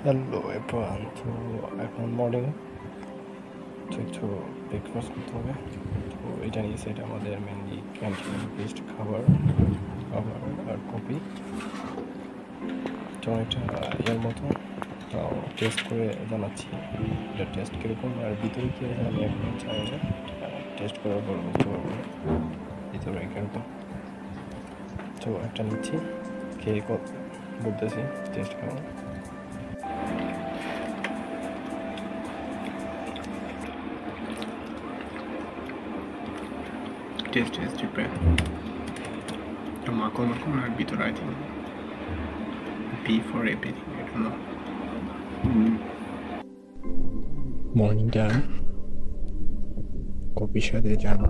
Hello everyone, তো এখন morning, তো একটু ব্রেকফাস্ট করতে হবে। তো এটা নিয়েছে, এটা আমাদের মেনলি ক্যান্টিন বেস্ট খাবার আর কফি। তো অনেকটা এর মতো, তাও টেস্ট করে জানাচ্ছি এটা টেস্ট কীরকম, আর ভিতরে কী আছে আমি এখন জানি না, টেস্ট করার পর বুঝতে পারবো ভিতরে কীরকম। তো একটা নিচ্ছি, খেয়ে বলতেছি টেস্ট কেমন। Taste is different. Tomato আর ভিতরে I think beef or everything, I don't know. মর্নিংটা কফির সাথে জানা